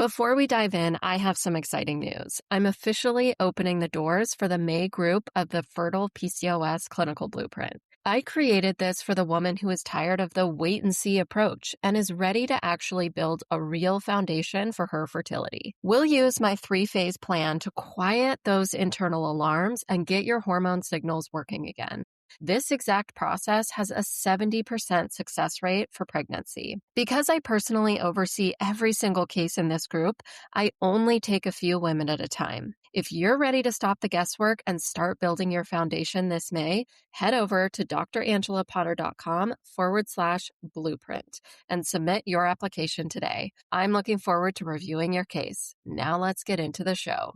Before we dive in, I have some exciting news. I'm officially opening the doors for the May group of the Fertile PCOS Clinical Blueprint. I created this for the woman who is tired of the wait-and-see approach and is ready to actually build a real foundation for her fertility. We'll use my 3-phase plan to quiet those internal alarms and get your hormone signals working again. This exact process has a 70% success rate for pregnancy. Because I personally oversee every single case in this group, I only take a few women at a time. If you're ready to stop the guesswork and start building your foundation this May, head over to drangelapotter.com/blueprint and submit your application today. I'm looking forward to reviewing your case. Now let's get into the show.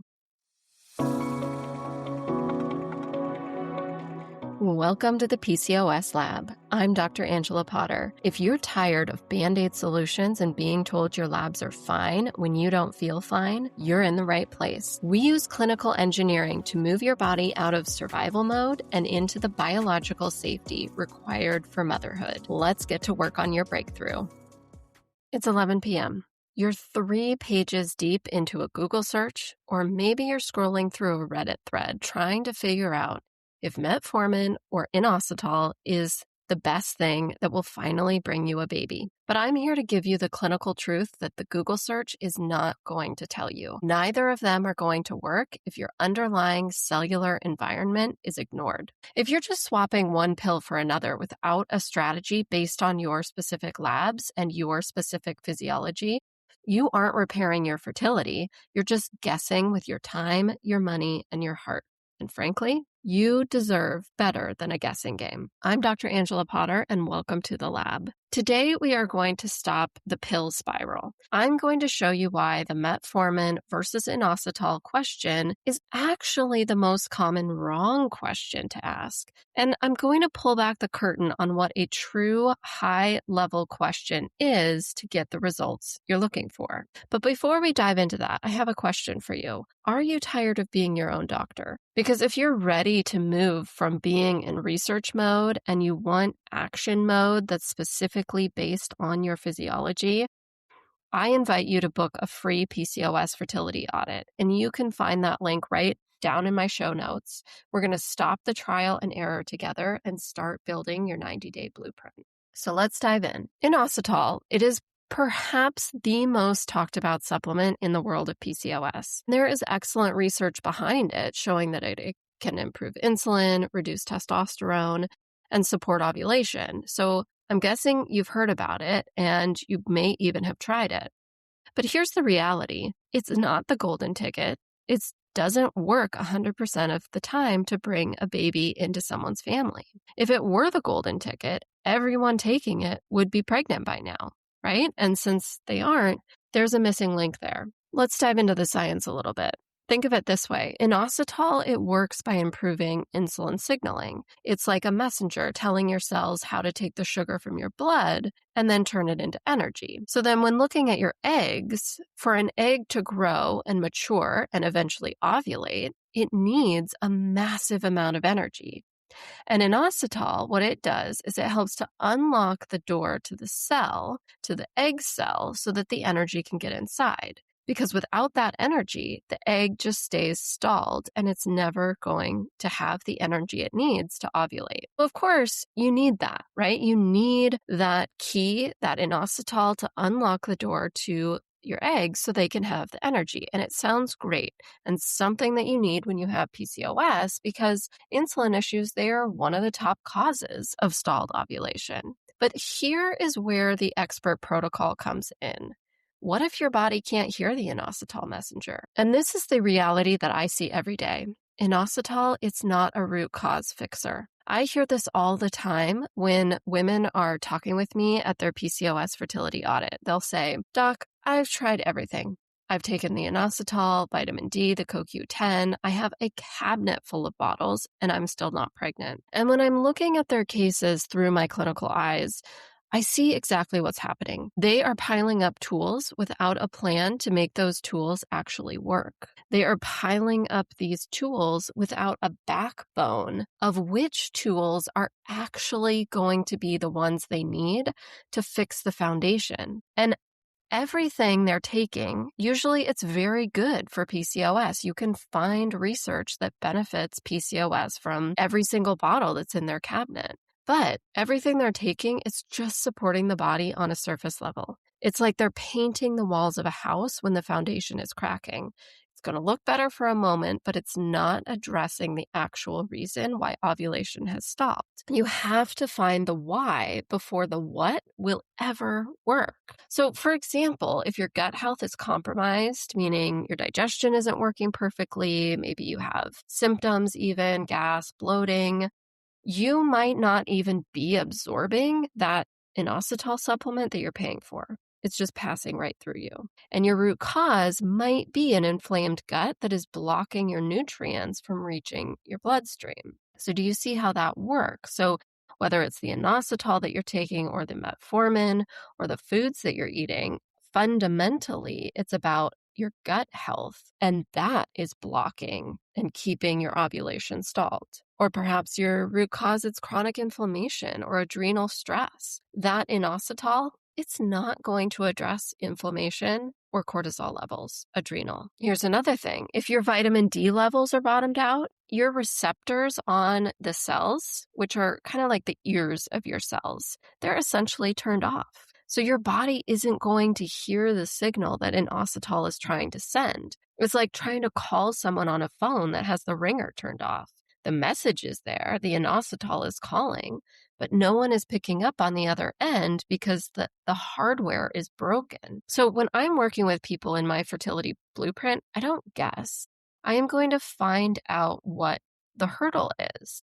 Welcome to the PCOS Lab. I'm Dr. Angela Potter. If you're tired of Band-Aid solutions and being told your labs are fine when you don't feel fine, you're in the right place. We use clinical engineering to move your body out of survival mode and into the biological safety required for motherhood. Let's get to work on your breakthrough. It's 11 p.m. You're 3 pages deep into a Google search, or maybe you're scrolling through a Reddit thread trying to figure out if metformin or inositol is the best thing that will finally bring you a baby. But I'm here to give you the clinical truth that the Google search is not going to tell you. Neither of them are going to work if your underlying cellular environment is ignored. If you're just swapping one pill for another without a strategy based on your specific labs and your specific physiology, you aren't repairing your fertility. You're just guessing with your time, your money, and your heart. And frankly, you deserve better than a guessing game. I'm Dr. Angela Potter, and welcome to the lab. Today, we are going to stop the pill spiral. I'm going to show you why the metformin versus inositol question is actually the most common wrong question to ask. And I'm going to pull back the curtain on what a true high-level question is to get the results you're looking for. But before we dive into that, I have a question for you. Are you tired of being your own doctor? Because if you're ready to move from being in research mode and you want action mode that's specifically based on your physiology, I invite you to book a free PCOS fertility audit. And you can find that link right down in my show notes. We're going to stop the trial and error together and start building your 90-day blueprint. So let's dive in. Inositol, it is perhaps the most talked about supplement in the world of PCOS. There is excellent research behind it showing that it can improve insulin, reduce testosterone, and support ovulation. So I'm guessing you've heard about it and you may even have tried it. But here's the reality. It's not the golden ticket. It doesn't work 100% of the time to bring a baby into someone's family. If it were the golden ticket, everyone taking it would be pregnant by now, right? And since they aren't, there's a missing link there. Let's dive into the science a little bit. Think of it this way. Inositol, it works by improving insulin signaling. It's like a messenger telling your cells how to take the sugar from your blood and then turn it into energy. So then when looking at your eggs, for an egg to grow and mature and eventually ovulate, it needs a massive amount of energy. And inositol, what it does is it helps to unlock the door to the cell, to the egg cell, so that the energy can get inside. Because without that energy, the egg just stays stalled and it's never going to have the energy it needs to ovulate. Of course, you need that, right? You need that key, that inositol, to unlock the door to your eggs so they can have the energy. And it sounds great and something that you need when you have PCOS because insulin issues, they are one of the top causes of stalled ovulation. But here is where the expert protocol comes in. What if your body can't hear the inositol messenger? And this is the reality that I see every day. Inositol, it's not a root cause fixer. I hear this all the time when women are talking with me at their PCOS fertility audit. They'll say, "Doc, I've tried everything. I've taken the inositol, vitamin D, the CoQ10. I have a cabinet full of bottles and I'm still not pregnant." And when I'm looking at their cases through my clinical eyes, I see exactly what's happening. They are piling up tools without a plan to make those tools actually work. They are piling up these tools without a backbone of which tools are actually going to be the ones they need to fix the foundation. And everything they're taking, usually it's very good for PCOS. You can find research that benefits PCOS from every single bottle that's in their cabinet. But everything they're taking is just supporting the body on a surface level. It's like they're painting the walls of a house when the foundation is cracking. It's going to look better for a moment, but it's not addressing the actual reason why ovulation has stopped. You have to find the why before the what will ever work. So, for example, if your gut health is compromised, meaning your digestion isn't working perfectly, maybe you have symptoms even, gas, bloating, you might not even be absorbing that inositol supplement that you're paying for. It's just passing right through you. And your root cause might be an inflamed gut that is blocking your nutrients from reaching your bloodstream. So do you see how that works? So whether it's the inositol that you're taking or the metformin or the foods that you're eating, fundamentally, it's about your gut health, and that is blocking and keeping your ovulation stalled. Or perhaps your root cause is chronic inflammation or adrenal stress. That inositol, it's not going to address inflammation or cortisol levels, adrenal. Here's another thing. If your vitamin D levels are bottomed out, your receptors on the cells, which are kind of like the ears of your cells, they're essentially turned off. So your body isn't going to hear the signal that inositol is trying to send. It's like trying to call someone on a phone that has the ringer turned off. The message is there, the inositol is calling, but no one is picking up on the other end because the hardware is broken. So when I'm working with people in my fertility blueprint, I don't guess. I am going to find out what the hurdle is.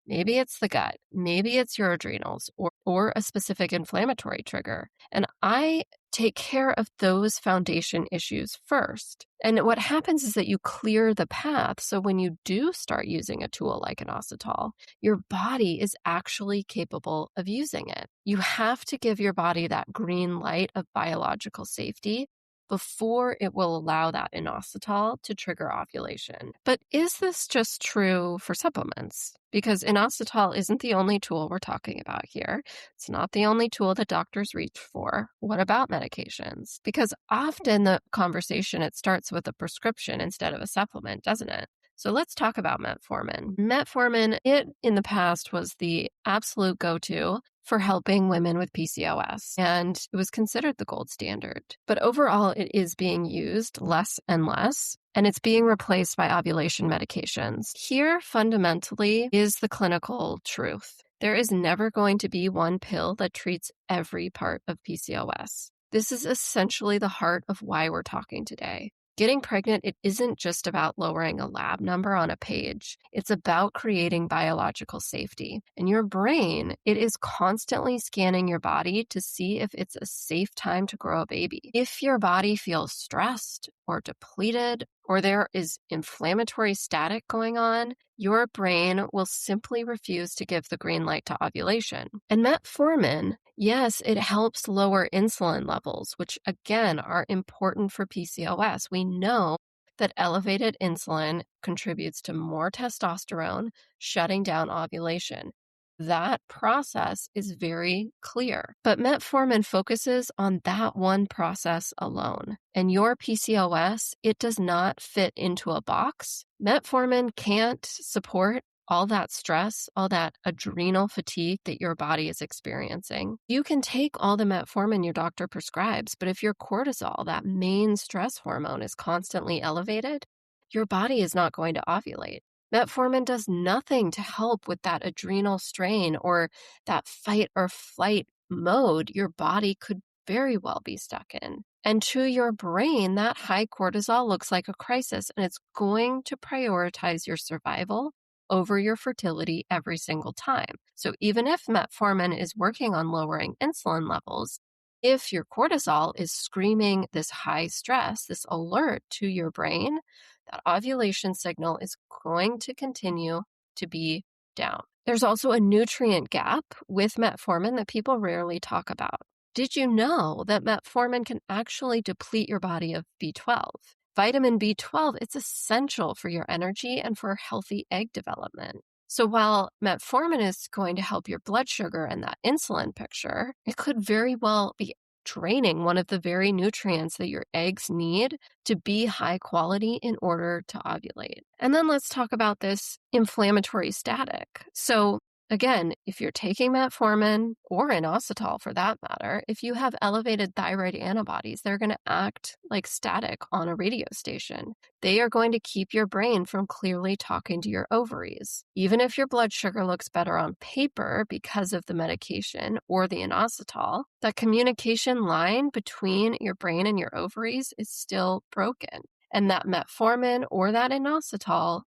Maybe it's the gut, maybe it's your adrenals or a specific inflammatory trigger. And I take care of those foundation issues first. And what happens is that you clear the path. So when you do start using a tool like inositol, your body is actually capable of using it. You have to give your body that green light of biological safety before it will allow that inositol to trigger ovulation. But is this just true for supplements? Because inositol isn't the only tool we're talking about here. It's not the only tool that doctors reach for. What about medications? Because often the conversation, it starts with a prescription instead of a supplement, doesn't it? So let's talk about metformin. Metformin, it in the past was the absolute go-to for helping women with PCOS, and it was considered the gold standard. But overall, it is being used less and less, and it's being replaced by ovulation medications. Here, fundamentally, is the clinical truth. There is never going to be one pill that treats every part of PCOS. This is essentially the heart of why we're talking today. Getting pregnant, it isn't just about lowering a lab number on a page. It's about creating biological safety. And your brain, it is constantly scanning your body to see if it's a safe time to grow a baby. If your body feels stressed or depleted, or there is inflammatory static going on, your brain will simply refuse to give the green light to ovulation. And metformin, yes, it helps lower insulin levels, which again are important for PCOS. We know that elevated insulin contributes to more testosterone, shutting down ovulation. That process is very clear. But metformin focuses on that one process alone. And your PCOS, it does not fit into a box. Metformin can't support all that stress, all that adrenal fatigue that your body is experiencing. You can take all the metformin your doctor prescribes, but if your cortisol, that main stress hormone, is constantly elevated, your body is not going to ovulate. Metformin does nothing to help with that adrenal strain or that fight or flight mode your body could very well be stuck in. And to your brain, that high cortisol looks like a crisis, and it's going to prioritize your survival over your fertility every single time. So even if metformin is working on lowering insulin levels, if your cortisol is screaming this high stress, this alert to your brain, that ovulation signal is going to continue to be down. There's also a nutrient gap with metformin that people rarely talk about. Did you know that metformin can actually deplete your body of B12? Vitamin B12, it's essential for your energy and for healthy egg development. So while metformin is going to help your blood sugar and that insulin picture, it could very well be draining one of the very nutrients that your eggs need to be high quality in order to ovulate. And then let's talk about this inflammatory static. So again, if you're taking metformin or inositol for that matter, if you have elevated thyroid antibodies, they're going to act like static on a radio station. They are going to keep your brain from clearly talking to your ovaries. Even if your blood sugar looks better on paper because of the medication or the inositol, that communication line between your brain and your ovaries is still broken. And that metformin or that inositol,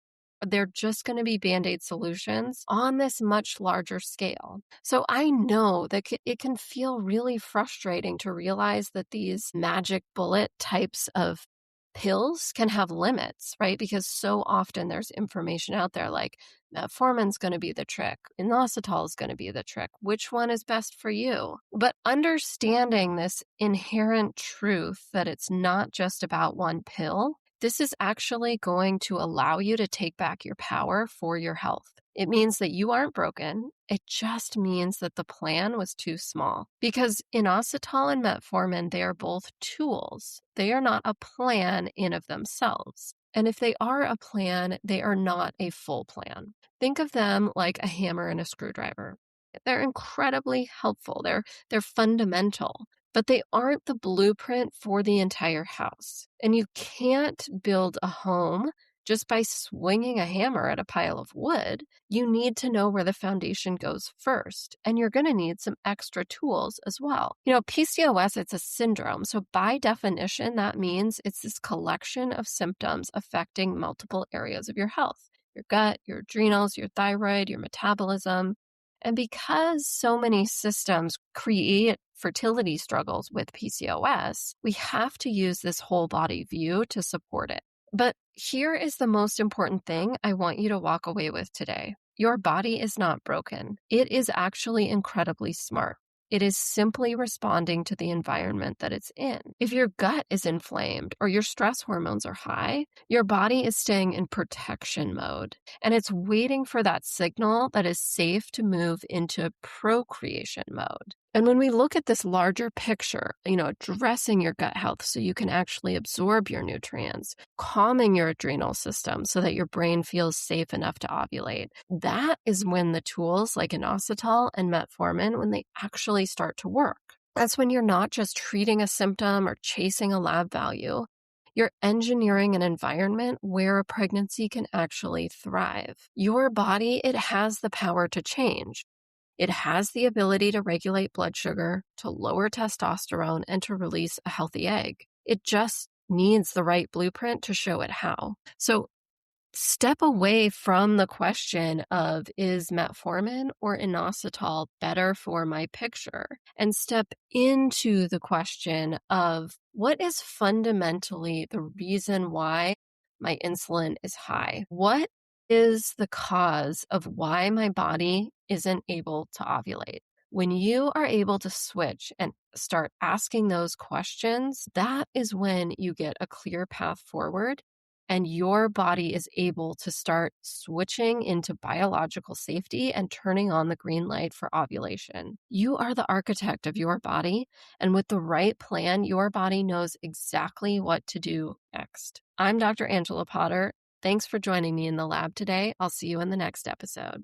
they're just going to be Band-Aid solutions on this much larger scale. So I know that it can feel really frustrating to realize that these magic bullet types of pills can have limits, right? Because so often there's information out there like metformin's going to be the trick, inositol is going to be the trick. Which one is best for you? But understanding this inherent truth that it's not just about one pill, this is actually going to allow you to take back your power for your health. It means that you aren't broken. It just means that the plan was too small. Because inositol and metformin, they are both tools. They are not a plan in of themselves. And if they are a plan, they are not a full plan. Think of them like a hammer and a screwdriver. They're incredibly helpful. They're fundamental. But they aren't the blueprint for the entire house. And you can't build a home just by swinging a hammer at a pile of wood. You need to know where the foundation goes first. And you're going to need some extra tools as well. PCOS, it's a syndrome. So by definition, that means it's this collection of symptoms affecting multiple areas of your health. Your gut, your adrenals, your thyroid, your metabolism. And because so many systems create fertility struggles with PCOS, we have to use this whole body view to support it. But here is the most important thing I want you to walk away with today. Your body is not broken. It is actually incredibly smart. It is simply responding to the environment that it's in. If your gut is inflamed or your stress hormones are high, your body is staying in protection mode, and it's waiting for that signal that is safe to move into procreation mode. And when we look at this larger picture, addressing your gut health so you can actually absorb your nutrients, calming your adrenal system so that your brain feels safe enough to ovulate, that is when the tools like inositol and metformin, when they actually start to work. That's when you're not just treating a symptom or chasing a lab value. You're engineering an environment where a pregnancy can actually thrive. Your body, it has the power to change. It has the ability to regulate blood sugar, to lower testosterone, and to release a healthy egg. It just needs the right blueprint to show it how. So step away from the question of, is metformin or inositol better for my picture? And step into the question of, what is fundamentally the reason why my insulin is high? What is the cause of why my body isn't able to ovulate? When you are able to switch and start asking those questions, that is when you get a clear path forward and your body is able to start switching into biological safety and turning on the green light for ovulation. You are the architect of your body, and with the right plan, your body knows exactly what to do next. I'm Dr. Angela Potter. Thanks for joining me in the lab today. I'll see you in the next episode.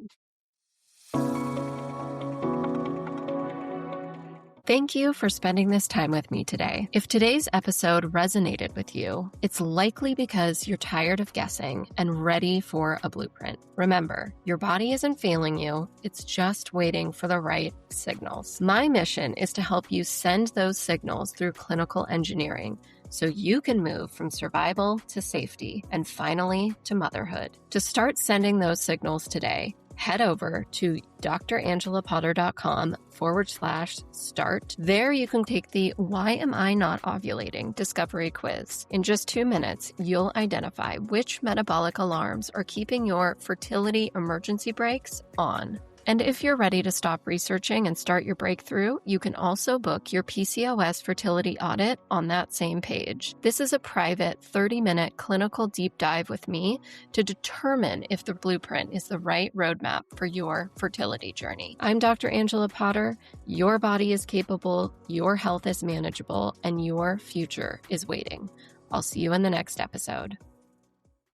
Thank you for spending this time with me today. If today's episode resonated with you, it's likely because you're tired of guessing and ready for a blueprint. Remember, your body isn't failing you. It's just waiting for the right signals. My mission is to help you send those signals through clinical engineering so you can move from survival to safety and finally to motherhood. To start sending those signals today, head over to drangelapotter.com/start. There you can take the Why Am I Not Ovulating discovery quiz. In just 2 minutes, you'll identify which metabolic alarms are keeping your fertility emergency brakes on. And if you're ready to stop researching and start your breakthrough, you can also book your PCOS fertility audit on that same page. This is a private 30-minute clinical deep dive with me to determine if the blueprint is the right roadmap for your fertility journey. I'm Dr. Angela Potter. Your body is capable, your health is manageable, and your future is waiting. I'll see you in the next episode.